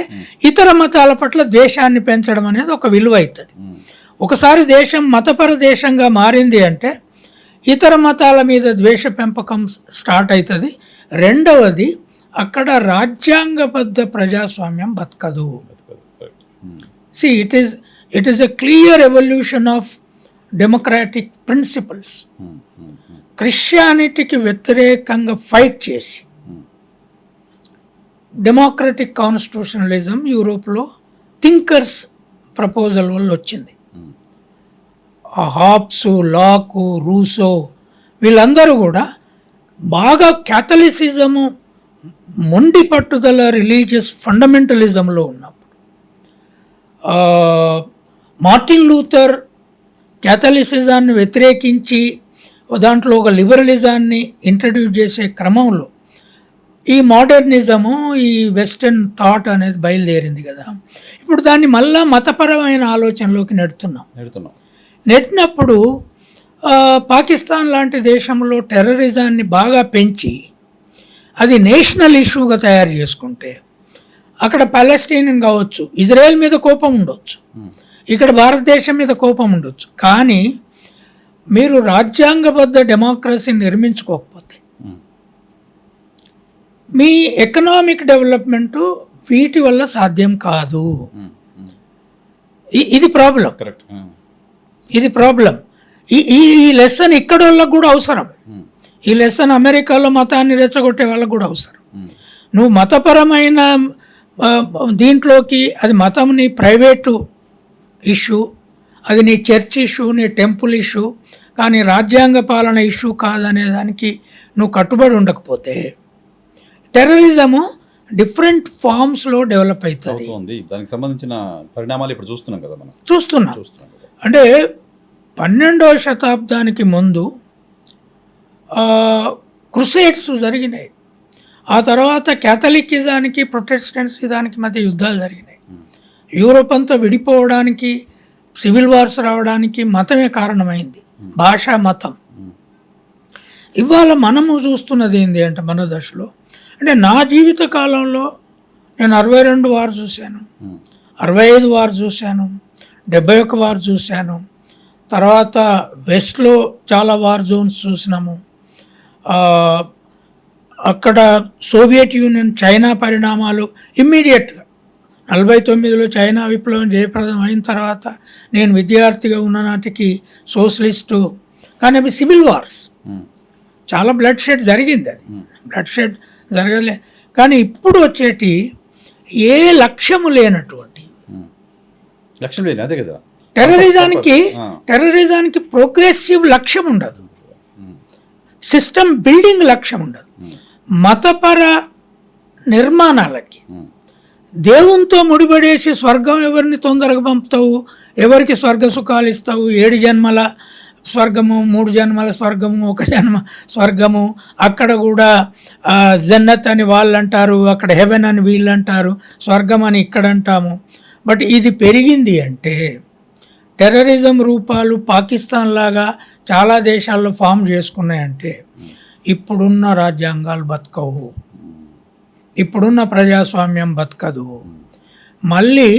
ఇతర మతాల పట్ల ద్వేషాన్ని పెంచడం అనేది ఒక విలువ అవుతుంది. ఒకసారి దేశం మతపర దేశంగా మారింది అంటే ఇతర మతాల మీద ద్వేష పెంపకం స్టార్ట్ అవుతుంది. రెండవది, అక్కడ రాజ్యాంగబద్ధ ప్రజాస్వామ్యం బతకదు. See it is a clear evolution of democratic principles. క్రిస్టియానిటీకి వ్యతిరేకంగా ఫైట్ చేసి డెమోక్రటిక్ కాన్స్టిట్యూషనలిజం యూరోప్లో థింకర్స్ ప్రపోజల్ వల్ల వచ్చింది. హాబ్స్, లాకు, రూసో వీళ్ళందరూ కూడా బాగా క్యాథలిసిజము మొండి పట్టుదల రిలీజియస్ ఫండమెంటలిజంలో ఉన్నప్పుడు, మార్టిన్ లూథర్ క్యాథలిసిజాన్ని వ్యతిరేకించి దాంట్లో ఒక లిబరలిజాన్ని ఇంట్రడ్యూస్ చేసే క్రమంలో ఈ మోడర్నిజము, ఈ వెస్టర్న్ థాట్ అనేది బయలుదేరింది కదా. ఇప్పుడు దాన్ని మళ్ళా మతపరమైన ఆలోచనలోకి నెట్టినప్పుడు పాకిస్తాన్ లాంటి దేశంలో టెర్రరిజాన్ని బాగా పెంచి అది నేషనల్ ఇష్యూగా తయారు చేసుకుంటే అక్కడ పాలెస్టీనియన్ కావచ్చు, ఇజ్రాయెల్ మీద కోపం ఉండొచ్చు, ఇక్కడ భారతదేశం మీద కోపం ఉండొచ్చు, కానీ మీరు రాజ్యాంగబద్ధ డెమోక్రసీని నిర్మించుకోకపోతే మీ ఎకనామిక్ డెవలప్మెంటు వీటి వల్ల సాధ్యం కాదు. ఇది ప్రాబ్లం. ఇది ప్రాబ్లం. ఈ లెసన్ ఇక్కడ వాళ్ళకు కూడా అవసరం. ఈ లెసన్ అమెరికాలో మతాన్ని రెచ్చగొట్టే వాళ్ళకు కూడా అవసరం. నువ్వు మతపరమైన దీంట్లోకి, అది మతం నీ ప్రైవేటు ఇష్యూ, అది నీ చర్చ్ ఇష్యూ, నీ టెంపుల్ ఇష్యూ, కానీ రాజ్యాంగ పాలన ఇష్యూ కాదనే దానికి నువ్వు కట్టుబడి ఉండకపోతే టెర్రరిజము డిఫరెంట్ ఫామ్స్లో డెవలప్ అవుతుంది. దానికి సంబంధించిన పరిణామాలు ఇప్పుడు చూస్తున్నాం కదా మనం. చూస్తున్నాం. అంటే 12వ శతాబ్దానికి ముందు క్రుసేడ్స్ జరిగినాయి. ఆ తర్వాత క్యాథలికిజానికి ప్రొటెస్టెంట్సిజానికి మధ్య యుద్ధాలు జరిగినాయి. యూరోప్ అంతా విడిపోవడానికి, సివిల్ వార్స్ రావడానికి మతమే కారణమైంది, భాషా మతం. ఇవాళ మనము చూస్తున్నది ఏంటి అంటే మన దశలో, అంటే నా జీవిత కాలంలో నేను 62 వార్ చూశాను, 65 వార్ చూశాను, 71 వార్ చూశాను. తర్వాత వెస్ట్లో చాలా వార్ జోన్స్ చూసినాము. అక్కడ సోవియట్ యూనియన్, చైనా పరిణామాలు ఇమ్మీడియట్గా 49లో చైనా విప్లవం జయప్రదం అయిన తర్వాత నేను విద్యార్థిగా ఉన్న నాటికి సోషలిస్టు, కానీ అవి సివిల్ వార్స్, చాలా బ్లడ్ షెడ్ జరిగింది. అది బ్లడ్ షెడ్ జరగలే. కానీ ఇప్పుడు వచ్చేటి ఏ లక్ష్యము లేనటువంటి లక్ష్యం లేదు, అదే కదా. టెర్రరిజానికి ప్రోగ్రెసివ్ లక్ష్యం ఉండదు, సిస్టమ్ బిల్డింగ్ లక్ష్యం ఉండదు. మతపర నిర్మాణాలకి దేవునితో ముడిపడేసి స్వర్గం ఎవరిని తొందరగా పంపుతావు, ఎవరికి స్వర్గ సుఖాలు ఇస్తావు, 7 జన్మల స్వర్గము, 3 జన్మల స్వర్గము, 1 జన్మ స్వర్గము, అక్కడ కూడా జన్నత్ అని వాళ్ళు అంటారు, అక్కడ హెవెన్ అని వీళ్ళు అంటారు, స్వర్గం అని ఇక్కడ అంటాము. బట్ ఇది పెరిగింది అంటే టెర్రరిజం రూపాలు పాకిస్తాన్ లాగా చాలా దేశాల్లో ఫామ్ చేసుకున్నాయంటే ఇప్పుడున్న రాజ్యాంగాలు బతకవు, ఇప్పుడున్న ప్రజాస్వామ్యం బతకదు. మళ్ళీ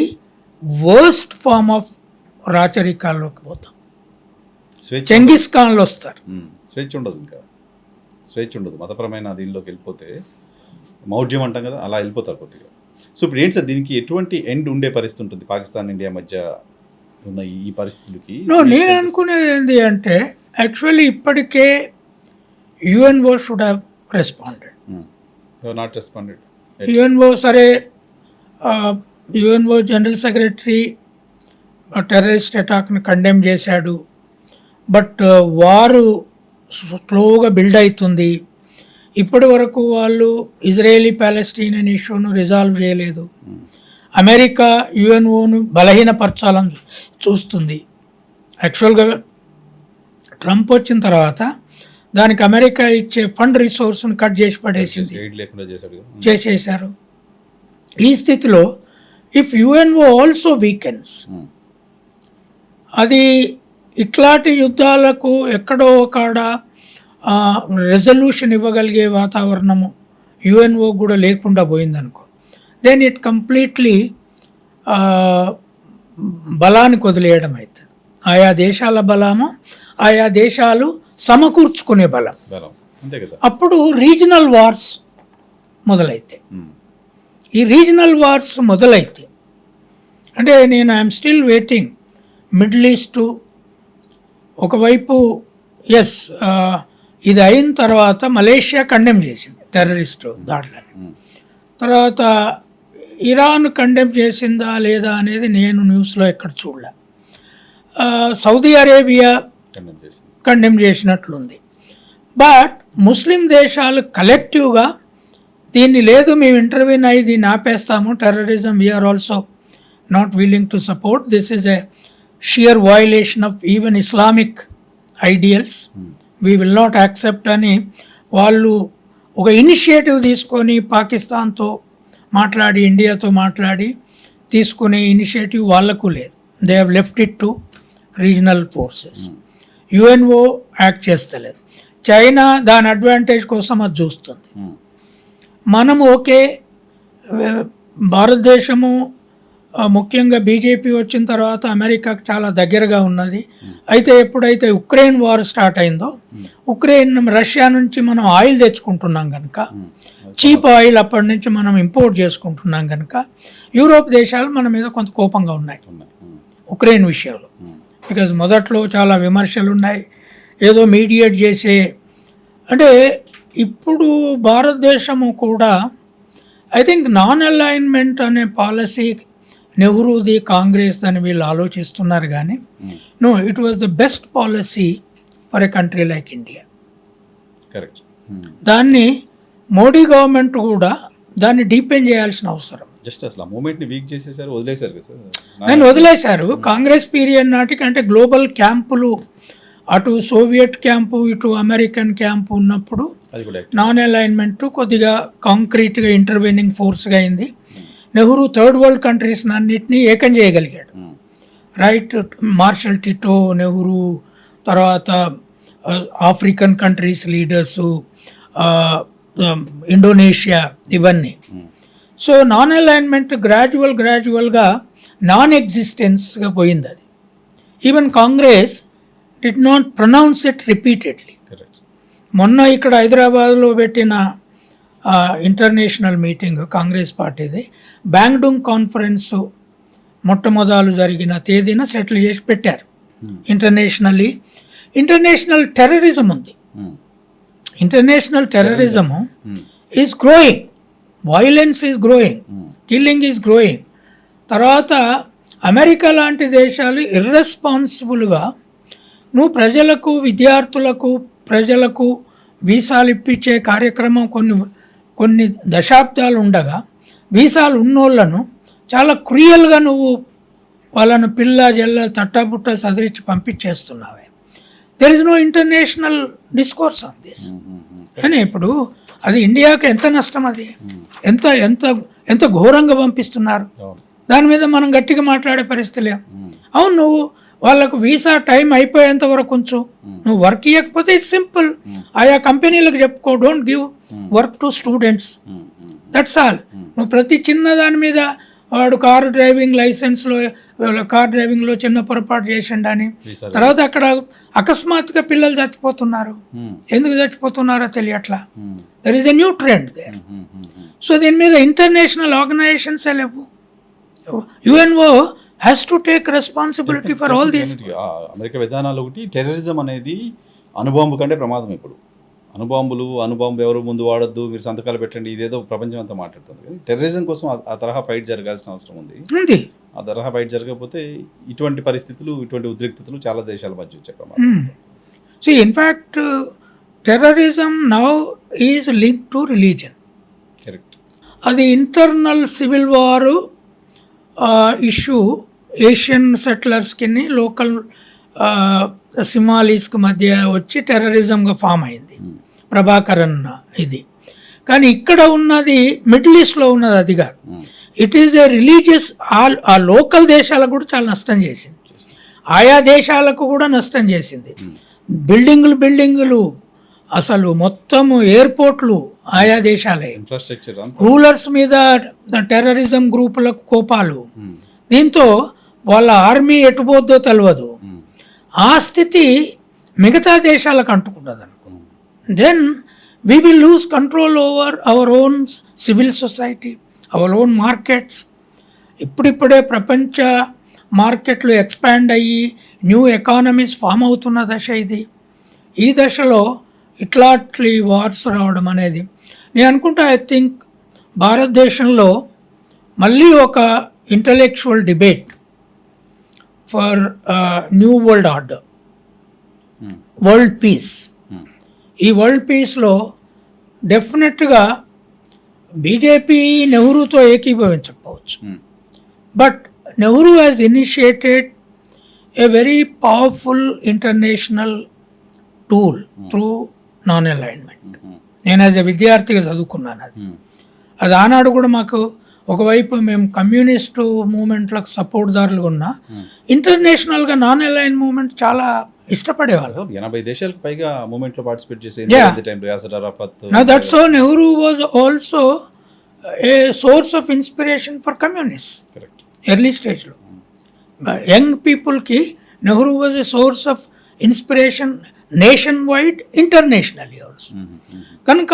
వర్స్ట్ ఫామ్ ఆఫ్ రాచరికాల్లోకి పోతాం. చెంగిస్ ఖాన్లు వస్తారు. స్వేచ్ఛ ఉండదు, ఇంకా స్వేచ్ఛ ఉండదు. మతపరమైన దీనిలోకి వెళ్ళిపోతే మౌఢ్యం అంటాం కదా, అలా వెళ్ళిపోతారు కొద్దిగా. సో ఇప్పుడు ఏంటి సార్, దీనికి ఎటువంటి ఎండ్ ఉండే పరిస్థితి ఉంటుంది పాకిస్తాన్ ఇండియా మధ్య ఉన్న ఈ పరిస్థితులకి? నేను అనుకునేది ఏంటి అంటే యాక్చువల్లీ ఇప్పటికే UNO should have responded. Not responded. UNO సరే, యుఎన్ఓ జనరల్ సెక్రటరీ టెర్రరిస్ట్ అటాక్ని కండెమ్ చేశాడు. బట్ వారు స్లోగా బిల్డ్ అవుతుంది. ఇప్పటి వరకు వాళ్ళు ఇజ్రాయేలీ ప్యాలెస్టీనియన్ ఇష్యూను రిజాల్వ్ చేయలేదు. అమెరికా యుఎన్ఓను బలహీనపరచాలని చూస్తుంది. యాక్చువల్గా ట్రంప్ వచ్చిన తర్వాత దానికి అమెరికా ఇచ్చే ఫండ్ రిసోర్స్ను కట్ చేసి పడేసింది, చేసేసారు. ఈ స్థితిలో ఇఫ్ యుఎన్ఓ ఆల్సో వీకెన్స్, అది ఇట్లాంటి యుద్ధాలకు ఎక్కడో కాడ రెజల్యూషన్ ఇవ్వగలిగే వాతావరణము యుఎన్ఓ కూడా లేకుండా పోయిందనుకో, దెన్ ఇట్ కంప్లీట్లీ బలానికి వదిలేయడం అవుతుంది. ఆయా దేశాల బలము, ఆయా దేశాలు సమకూర్చుకునే బలం. అంతే కదా. అప్పుడు రీజనల్ వార్స్ మొదలైతే, ఈ రీజనల్ వార్స్ మొదలైతే అంటే నేను I'm still waiting middle east ఒకవైపు ఎస్ ఇది అయిన తర్వాత మలేషియా కండెమ్ చేసింది టెర్రరిస్టు దాడులని, తర్వాత ఇరాన్ కండెమ్ చేసిందా లేదా అనేది నేను న్యూస్లో ఎక్కడ చూడలే. సౌదీ అరేబియా కండెమ్ చేసినట్లుంది. బట్ ముస్లిం దేశాలు కలెక్టివ్గా దీన్ని లేదు మేము ఇంటర్వ్యూన్ అయ్యి దీన్ని ఆపేస్తాము, terrorism we are also not willing to support, this is a sheer violation of even Islamic ideals, we will not accept అని వాళ్ళు ఒక ఇనిషియేటివ్ తీసుకొని పాకిస్తాన్తో మాట్లాడి, ఇండియాతో మాట్లాడి తీసుకునే ఇనిషియేటివ్ వాళ్లకు లేదు. They have left it to regional forces. UNO act చేస్తలేదు. చైనా దాని అడ్వాంటేజ్ కోసం అది చూస్తుంది. మనం ఓకే, భారతదేశము ముఖ్యంగా బీజేపీ వచ్చిన తర్వాత అమెరికాకు చాలా దగ్గరగా ఉన్నది. అయితే ఎప్పుడైతే ఉక్రెయిన్ వార్ స్టార్ట్ అయిందో, రష్యా నుంచి మనం ఆయిల్ తెచ్చుకుంటున్నాం కనుక, చీప్ ఆయిల్ అప్పటి నుంచి మనం ఇంపోర్ట్ చేసుకుంటున్నాం కనుక యూరోప్ దేశాలు మన మీద కొంత కోపంగా ఉన్నాయి ఉక్రెయిన్ విషయంలో. బికాజ్ మొదట్లో చాలా విమర్శలు ఉన్నాయి, ఏదో మీడియేట్ చేసే, అంటే ఇప్పుడు భారతదేశము కూడా ఐ థింక్ నాన్ అలైన్మెంట్ అనే పాలసీ నెహ్రూది, కాంగ్రెస్ అని వీళ్ళు ఆలోచిస్తున్నారు కానీ no, it was the best policy for a country like India. Correct. దాన్ని మోడీ గవర్నమెంట్ కూడా దాన్ని డీపెండ్ చేయాల్సిన అవసరం. జస్ట్ అసలు మూమెంట్ని వీక్ చేసేసారు, వదిలేశారు కదా సార్. నేను వదిలేశారు. కాంగ్రెస్ పీరియడ్ నాటికి అంటే గ్లోబల్ క్యాంపులు, అటు సోవియట్ క్యాంపు ఇటు అమెరికన్ క్యాంపు ఉన్నప్పుడు నాన్ అలైన్మెంట్ కొద్దిగా కాంక్రీట్గా ఇంటర్వెనింగ్ ఫోర్స్గా అయింది. నెహ్రూ థర్డ్ వరల్డ్ కంట్రీస్ అన్నిటినీ ఏకం చేయగలిగాడు. రైట్, మార్షల్ టిటో, నెహ్రూ, తర్వాత ఆఫ్రికన్ కంట్రీస్ లీడర్సు, ఇండోనేషియా, ఇవన్నీ. సో నాన్ అలైన్మెంట్ గ్రాడ్యువల్గా నాన్ ఎగ్జిస్టెన్స్గా పోయింది అది. Even Congress did not pronounce it repeatedly. మొన్న ఇక్కడ హైదరాబాద్లో పెట్టిన ఇంటర్నేషనల్ మీటింగ్ కాంగ్రెస్ పార్టీది, బ్యాంగ్డూంగ్ కాన్ఫరెన్సు మొట్టమొదలు జరిగిన తేదీన సెటిల్ చేసి పెట్టారు. ఇంటర్నేషనల్ టెర్రరిజం ఉంది. International terrorism is growing, violence is growing, killing is growing. తర్వాత అమెరికా లాంటి దేశాలు ఇర్రెస్పాన్సిబుల్గా నువ్వు ప్రజలకు, విద్యార్థులకు, ప్రజలకు వీసాలు ఇప్పించే కార్యక్రమం కొన్ని దశాబ్దాలు ఉండగా వీసాలు ఉన్నోళ్లను చాలా క్రూయల్గా నువ్వు వాళ్ళను పిల్ల జల్ల తట్టబుట్ట సదిరించి పంపించేస్తున్నావే. There is no international discourse on this. కానీ ఇప్పుడు అది ఇండియాకి ఎంత నష్టం, అది ఎంత ఎంత ఎంత ఘోరంగా పంపిస్తున్నారు. దాని మీద మనం గట్టిగా మాట్లాడే పరిస్థితి లేవు. అవును, నువ్వు వాళ్ళకు వీసా టైం అయిపోయేంత వరకు ఉంచు, నువ్వు వర్క్ ఇవ్వకపోతే ఇట్స్ సింపుల్, ఆయా కంపెనీలకు చెప్పుకో, don't give work to students, that's all. నువ్వు ప్రతి చిన్న దాని మీద వాడు కార్ డ్రైవింగ్లో చిన్న పొరపాటు చేసిండని, తర్వాత అక్కడ అకస్మాత్తుగా పిల్లలు చచ్చిపోతున్నారు. ఎందుకు చచ్చిపోతున్నారో తెలియట్లా. There is a new trend there. So దీని మీద ఇంటర్నేషనల్ ఆర్గనైజేషన్స్ లేవు. UNO has to take responsibility for all these. America విధానాలు ఒకటి, టెర్రరిజం అనేది అణుబాంబు కంటే ప్రమాదం. ఇప్పుడు అణుబాంబు ఎవరు ముందు వాడొద్దు, మీరు సంతకాలు పెట్టండి, ఇదేదో ప్రపంచం అంతా మాట్లాడుతుంది. కానీ టెర్రరిజం కోసం ఆ తరహా ఫైట్ జరగాల్సిన అవసరం ఉంది. ఆ తరహా ఫైట్ జరగకపోతే ఇటువంటి పరిస్థితులు, ఇటువంటి ఉద్రిక్తతలు చాలా దేశాల మధ్య వచ్చే ప్రమాదం. So in fact terrorism now is link to religion. Correct. అది ఇంటర్నల్ సివిల్ వారు ఇష్యూ ఏషియన్ సెటిలర్స్కి, లోకల్ సిమాలీస్కి మధ్య వచ్చి టెర్రరిజంగా ఫామ్ అయింది ప్రభాకరన్ ఇది. కానీ ఇక్కడ ఉన్నది మిడిల్ ఈస్ట్లో ఉన్నది అది కాదు. ఇట్ ఈజ్ ఏ రిలీజియస్ ఆ లోకల్ దేశాలకు కూడా చాలా నష్టం చేసింది, ఆయా దేశాలకు కూడా నష్టం చేసింది. బిల్డింగులు అసలు మొత్తము ఎయిర్పోర్ట్లు ఆయా దేశాలే, ఇన్ఫ్రాస్ట్రక్చర్ రూలర్స్ మీద టెర్రరిజం గ్రూపులకు కోపాలు, దీంతో వాళ్ళ ఆర్మీ ఎటుపోద్దో తెలియదు. ఆ స్థితి మిగతా దేశాలకు అంటుకున్నది అనుకో, then we will lose control over our own civil society, our own markets. ఇప్పుడిప్పుడే ప్రపంచ మార్కెట్లు ఎక్స్పాండ్ అయ్యి న్యూ ఎకానమీస్ ఫామ్ అవుతున్న దశ ఇది. ఈ దశలో ఇట్లాంటి వార్స్ రావడం అనేది నేను అనుకుంటా, ఐ థింక్ భారతదేశంలో మళ్ళీ ఒక intellectual debate for new world order, world peace. ఈ వరల్డ్ పీస్లో డెఫినెట్గా బీజేపీ నెహ్రూతో ఏకీభవించకపోవచ్చు, but Nehru has initiated a very powerful international tool through non alignment. నేను యాజ్ ఎ విద్యార్థిగా చదువుకున్నాను అది. అది ఆనాడు కూడా మాకు ఒకవైపు మేము కమ్యూనిస్టు మూమెంట్లకు సపోర్ట్దారులుగా ఉన్నా, ఇంటర్నేషనల్గా నాన్ అలైన్ మూమెంట్ చాలా ఇష్టపడేవాళ్ళు. 80 దేశాలకు పైగా మూమెంట్ లో పార్టిసిపేట్ చేసేది. That's how Nehru was also a source of inspiration for communist early స్టేజ్లో. యంగ్ పీపుల్కి Nehru was a source of inspiration nation wide, internationally also. కనుక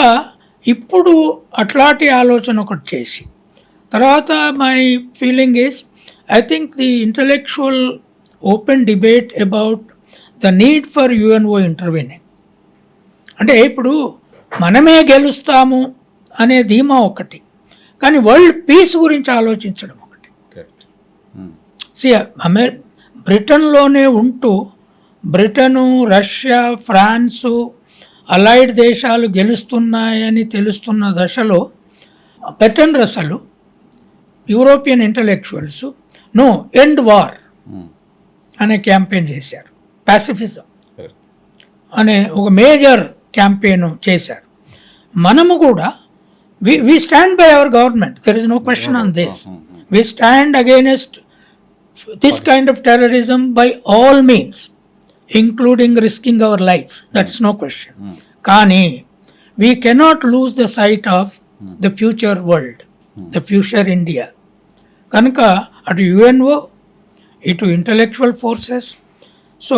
ఇప్పుడు అట్లాంటి ఆలోచన ఒకటి చేసి తర్వాత my feeling is, I think the intellectual open debate about the need for UNO intervening. అంటే ఇప్పుడు మనమే గెలుస్తాము అనే ధీమా ఒకటి, కానీ వరల్డ్ పీస్ గురించి ఆలోచించడం ఒకటి. బ్రిటన్లోనే ఉంటూ బ్రిటను, రష్యా, ఫ్రాన్సు, అలైడ్ దేశాలు గెలుస్తున్నాయని తెలుస్తున్న దశలో Bertrand Russell, European intellectuals no end war అనే క్యాంపెయిన్ చేశారు. పాసిఫిజం అనే ఒక మేజర్ క్యాంపెయిన్ చేశారు. మనము కూడా we stand by our government, there is no question on this. We stand against this kind of terrorism by all means, including risking our lives, that's no question. Kani we cannot lose the sight of the future world, the future India. Kanuka at UNO, ఇటు ఇంటలెక్చువల్ ఫోర్సెస్, సో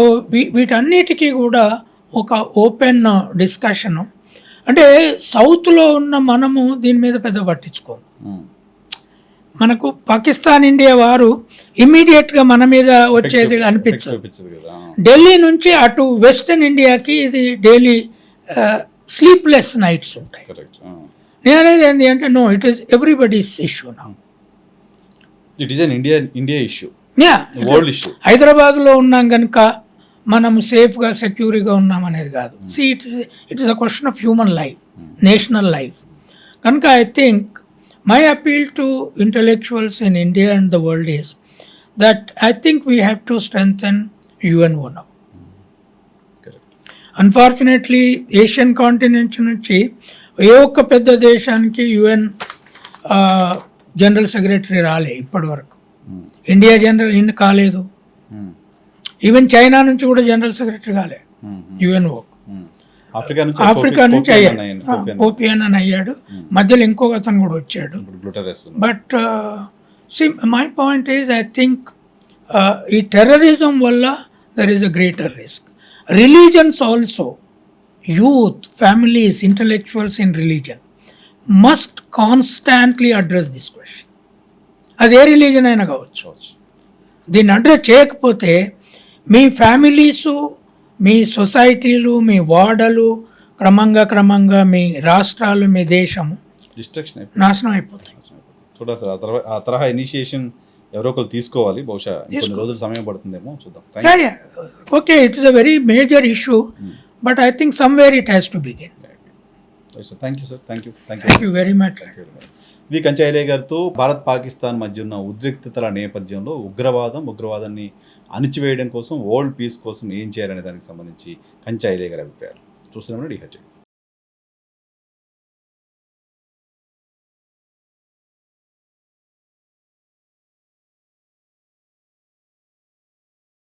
వీటన్నిటికీ కూడా ఒక ఓపెన్ డిస్కషను. అంటే సౌత్లో ఉన్న మనము దీని మీద పెద్ద పట్టించుకోము. మనకు పాకిస్తాన్, ఇండియా వారు ఇమ్మీడియట్గా మన మీద వచ్చేది అనిపించదు. ఢిల్లీ నుంచి అటు వెస్టర్న్ ఇండియాకి ఇది డైలీ స్లీప్లెస్ నైట్స్ ఉంటాయి. నేను అనేది ఏంటి అంటే, no, it is everybody's issue now. It is an India issue, world issue. హైదరాబాద్లో ఉన్నాం కనుక మనము సేఫ్గా సెక్యూర్గా ఉన్నాం అనేది కాదు. See it is a question of human life, national life. కనుక I think my appeal to intellectuals in India and the world is that I think we have to strengthen UNO now. Unfortunately, Asian continent నుంచి ఏ ఒక్క పెద్ద దేశానికి UN జనరల్ సెక్రటరీ రాలే ఇప్పటి వరకు. ఇండియా జనరల్ కాలేదు. ఈవెన్ చైనా నుంచి కూడా జనరల్ సెక్రటరీ కాలే UNO. ఆఫ్రికా నుంచి అయ్యాడు, ఓపియన్ అని అయ్యాడు. మధ్యలో ఇంకొక అతను కూడా వచ్చాడు. But my point is, I think ఈ టెర్రరిజం వల్ల there is a greater risk. Religions also, youth, families, intellectuals in religion must constantly address this question. అది ఏ రిలీజన్ అయినా కావచ్చు. దీన్ని అడ్రస్ చేయకపోతే మీ ఫ్యామిలీసు, మీ సొసైటీలు, మీ వార్డులు, క్రమంగా మీ రాష్ట్రాలు, మీ దేశము నాశనం అయిపోతాయి. చూడాలి సార్, ఆ తరహా ఇనిషియేషన్ ఎవరో ఒకరు తీసుకోవాలి. బహుశా కొన్ని రోజులు సమయం పడుతుందేమో, చూద్దాం. Okay, it is a very major issue, but I think somewhere it has to begin. Thank you sir, thank you very much. ఇది కంచా ఐలయ్య గారితో భారత్ పాకిస్తాన్ మధ్య ఉన్న ఉద్రిక్తతల నేపథ్యంలో ఉగ్రవాదాన్ని అణిచివేయడం కోసం, వరల్డ్ పీస్ కోసం ఏం చేయాలనే దానికి సంబంధించి కంచా ఐలయ్య గారి అభిప్రాయాలు చూస్తున్నామని డిహెచ్.